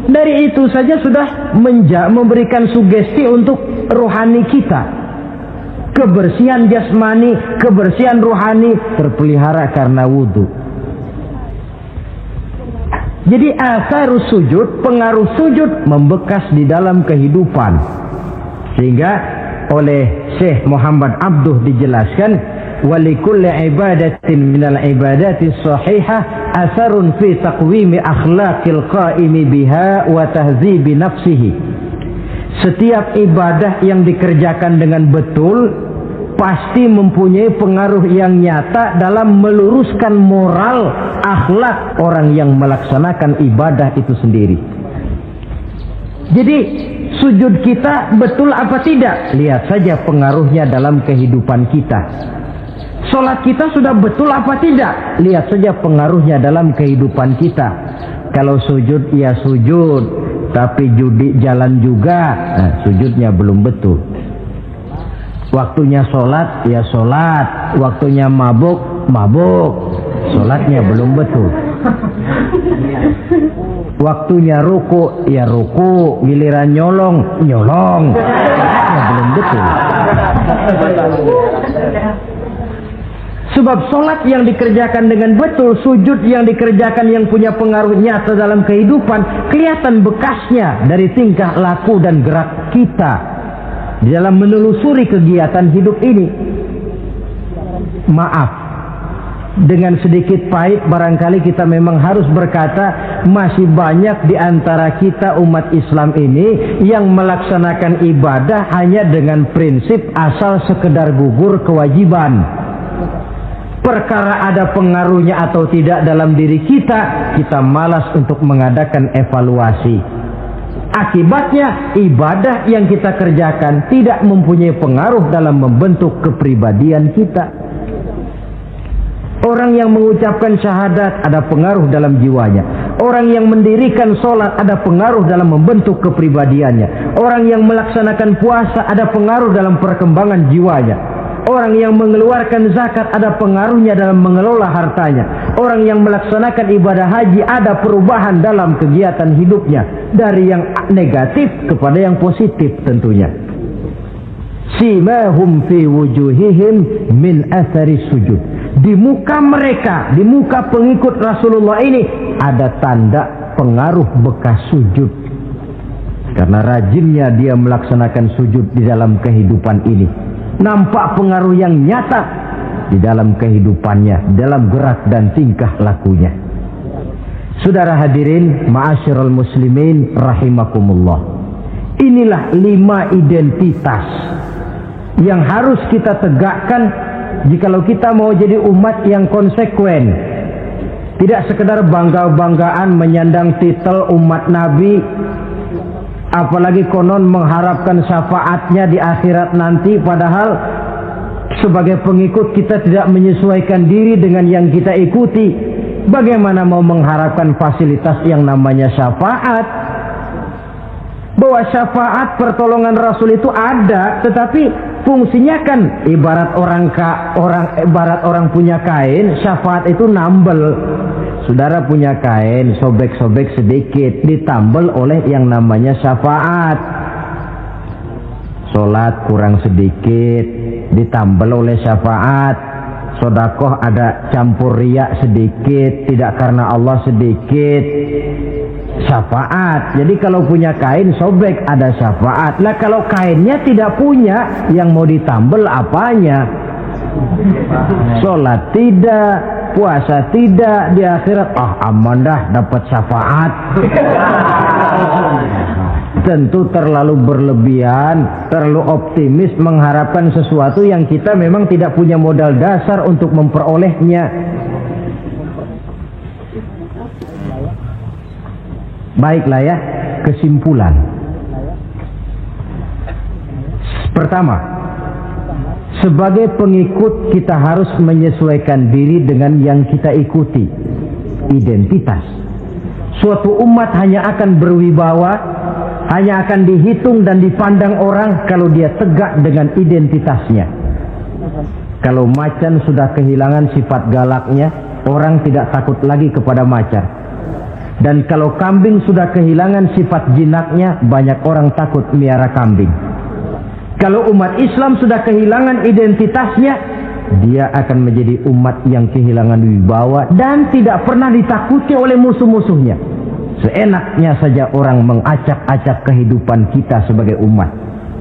Speaker 1: Dari itu saja sudah memberikan sugesti untuk rohani kita. Kebersihan jasmani, kebersihan rohani terpelihara karena wudhu. Jadi asarus sujud, pengaruh sujud membekas di dalam kehidupan. Sehingga oleh Syekh Muhammad Abduh dijelaskan, walikulli ibadatin minal ibadati sahihah asarun fi taqwimi akhlaqil qaimi biha wa tahzibi nafsihi. Setiap ibadah yang dikerjakan dengan betul pasti mempunyai pengaruh yang nyata dalam meluruskan moral akhlak orang yang melaksanakan ibadah itu sendiri. Jadi sujud kita betul apa tidak? Lihat saja pengaruhnya dalam kehidupan kita. Sholat kita sudah betul apa tidak? Lihat saja pengaruhnya dalam kehidupan kita. Kalau sujud ya sujud, tapi judi jalan juga, nah, sujudnya belum betul. Waktunya sholat ya sholat, waktunya mabuk, sholatnya belum betul. Waktunya ruku ya ruku, giliran nyolong, sholatnya belum betul. Sebab sholat yang dikerjakan dengan betul, sujud yang dikerjakan yang punya pengaruh nyata dalam kehidupan, kelihatan bekasnya dari tingkah laku dan gerak kita di dalam menelusuri kegiatan hidup ini. Maaf, dengan sedikit pahit barangkali kita memang harus berkata, masih banyak di antara kita umat Islam ini yang melaksanakan ibadah hanya dengan prinsip asal sekedar gugur kewajiban. Perkara ada pengaruhnya atau tidak dalam diri kita, kita malas untuk mengadakan evaluasi. Akibatnya ibadah yang kita kerjakan tidak mempunyai pengaruh dalam membentuk kepribadian kita. Orang yang mengucapkan syahadat ada pengaruh dalam jiwanya. Orang yang mendirikan sholat ada pengaruh dalam membentuk kepribadiannya. Orang yang melaksanakan puasa ada pengaruh dalam perkembangan jiwanya. Orang yang mengeluarkan zakat ada pengaruhnya dalam mengelola hartanya. Orang yang melaksanakan ibadah haji ada perubahan dalam kegiatan hidupnya. Dari yang negatif kepada yang positif tentunya. Simahum fi wujuhihim min athari sujud. Di muka mereka, di muka pengikut Rasulullah ini ada tanda pengaruh bekas sujud. Karena rajinnya dia melaksanakan sujud di dalam kehidupan ini. Nampak pengaruh yang nyata di dalam kehidupannya, dalam gerak dan tingkah lakunya. Saudara hadirin, ma'asyiral muslimin rahimakumullah. Inilah 5 identitas yang harus kita tegakkan jikalau kita mau jadi umat yang konsekuen. Tidak sekedar bangga-banggaan menyandang titel umat Nabi, apalagi konon mengharapkan syafaatnya di akhirat nanti, padahal sebagai pengikut kita tidak menyesuaikan diri dengan yang kita ikuti. Bagaimana mau mengharapkan fasilitas yang namanya syafaat? Bahwa syafaat pertolongan Rasul itu ada, tetapi fungsinya kan ibarat orang punya kain, syafaat itu nambel. Saudara punya kain, sobek-sobek sedikit, ditambal oleh yang namanya syafaat. Sholat kurang sedikit, ditambal oleh syafaat. Sodakoh ada campur riak sedikit, tidak karena Allah sedikit, syafaat. Jadi kalau punya kain sobek ada syafaat. Lah kalau kainnya tidak punya, yang mau ditambal apanya? Sholat tidak, puasa tidak, di akhirat aman dah dapat syafaat. Tentu terlalu berlebihan, terlalu optimis mengharapkan sesuatu yang kita memang tidak punya modal dasar untuk memperolehnya. Baiklah ya, kesimpulan. Pertama, sebagai pengikut kita harus menyesuaikan diri dengan yang kita ikuti, identitas. Suatu umat hanya akan berwibawa, hanya akan dihitung dan dipandang orang kalau dia tegak dengan identitasnya. Kalau macan sudah kehilangan sifat galaknya, orang tidak takut lagi kepada macan. Dan kalau kambing sudah kehilangan sifat jinaknya, banyak orang takut miara kambing. Kalau umat Islam sudah kehilangan identitasnya, dia akan menjadi umat yang kehilangan wibawa dan tidak pernah ditakuti oleh musuh-musuhnya. Seenaknya saja orang mengacak-acak kehidupan kita sebagai umat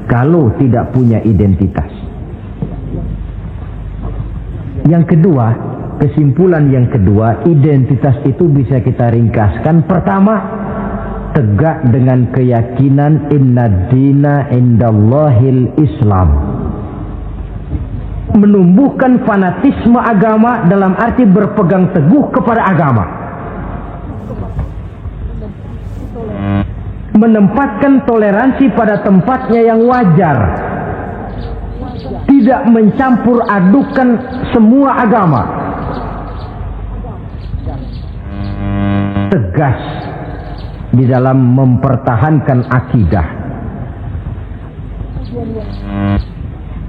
Speaker 1: kalau tidak punya identitas. Yang kedua, kesimpulan yang kedua, identitas itu bisa kita ringkaskan. Pertama, tegak dengan keyakinan inna dina indallahil Islam. Menumbuhkan fanatisme agama dalam arti berpegang teguh kepada agama. Menempatkan toleransi pada tempatnya yang wajar. Tidak mencampur adukan semua agama. Tegas di dalam mempertahankan akidah.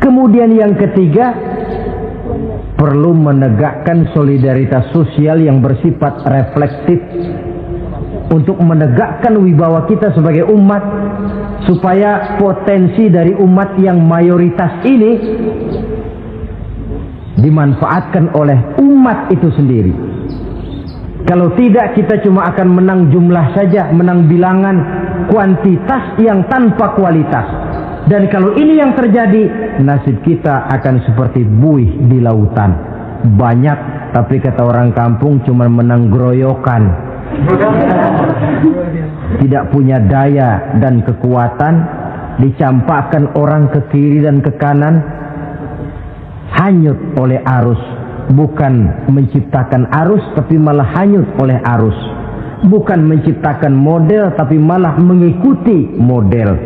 Speaker 1: Kemudian yang ketiga, perlu menegakkan solidaritas sosial yang bersifat reflektif untuk menegakkan wibawa kita sebagai umat, supaya potensi dari umat yang mayoritas ini dimanfaatkan oleh umat itu sendiri. Kalau tidak, kita cuma akan menang jumlah saja, menang bilangan, kuantitas yang tanpa kualitas. Dan kalau ini yang terjadi, nasib kita akan seperti buih di lautan. Banyak, tapi kata orang kampung cuma menang groyokan. Tidak punya daya dan kekuatan, dicampakkan orang ke kiri dan ke kanan, hanyut oleh arus. Bukan menciptakan arus, tapi malah hanyut oleh arus. Bukan menciptakan model, tapi malah mengikuti model.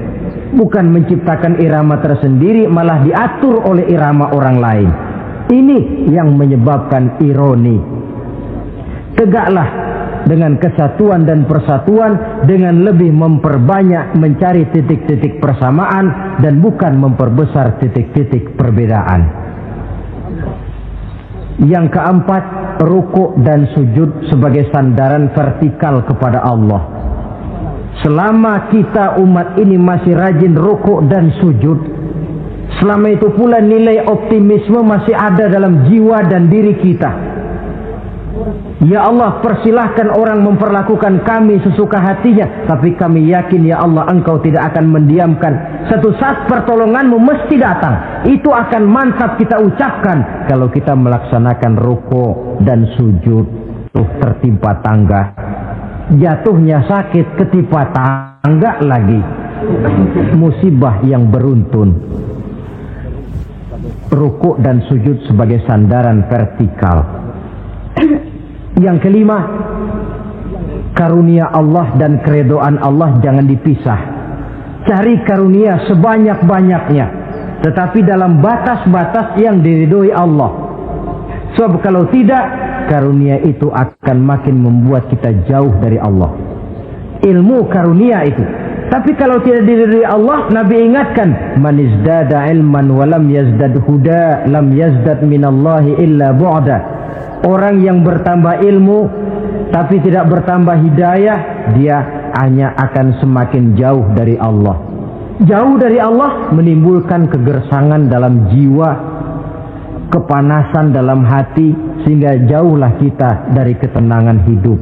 Speaker 1: Bukan menciptakan irama tersendiri, malah diatur oleh irama orang lain. Ini yang menyebabkan ironi. Tegaklah dengan kesatuan dan persatuan, dengan lebih memperbanyak mencari titik-titik persamaan dan bukan memperbesar titik-titik perbedaan. Yang keempat, rukuk dan sujud sebagai sandaran vertikal kepada Allah. Selama kita umat ini masih rajin rukuk dan sujud, selama itu pula nilai optimisme masih ada dalam jiwa dan diri kita. Ya Allah, persilahkan orang memperlakukan kami sesuka hatinya, tapi kami yakin ya Allah, Engkau tidak akan mendiamkan. Satu saat pertolonganmu mesti datang. Itu akan mantap kita ucapkan kalau kita melaksanakan rukuk dan sujud. Tertimpa tangga, jatuhnya sakit, ketimpa tangga lagi, musibah yang beruntun. Rukuk dan sujud sebagai sandaran vertikal. Yang kelima, karunia Allah dan keredoan Allah jangan dipisah. Cari karunia sebanyak-banyaknya, tetapi dalam batas-batas yang diridhoi Allah. Sebab kalau tidak, karunia itu akan makin membuat kita jauh dari Allah. Ilmu karunia itu. Tapi kalau tidak diridhoi Allah, Nabi ingatkan, man izdada ilman wa lam yazdad huda, lam yazdad minallahi illa bu'da. Orang yang bertambah ilmu tapi tidak bertambah hidayah, dia hanya akan semakin jauh dari Allah. Jauh dari Allah menimbulkan kegersangan dalam jiwa, kepanasan dalam hati, sehingga jauhlah kita dari ketenangan hidup.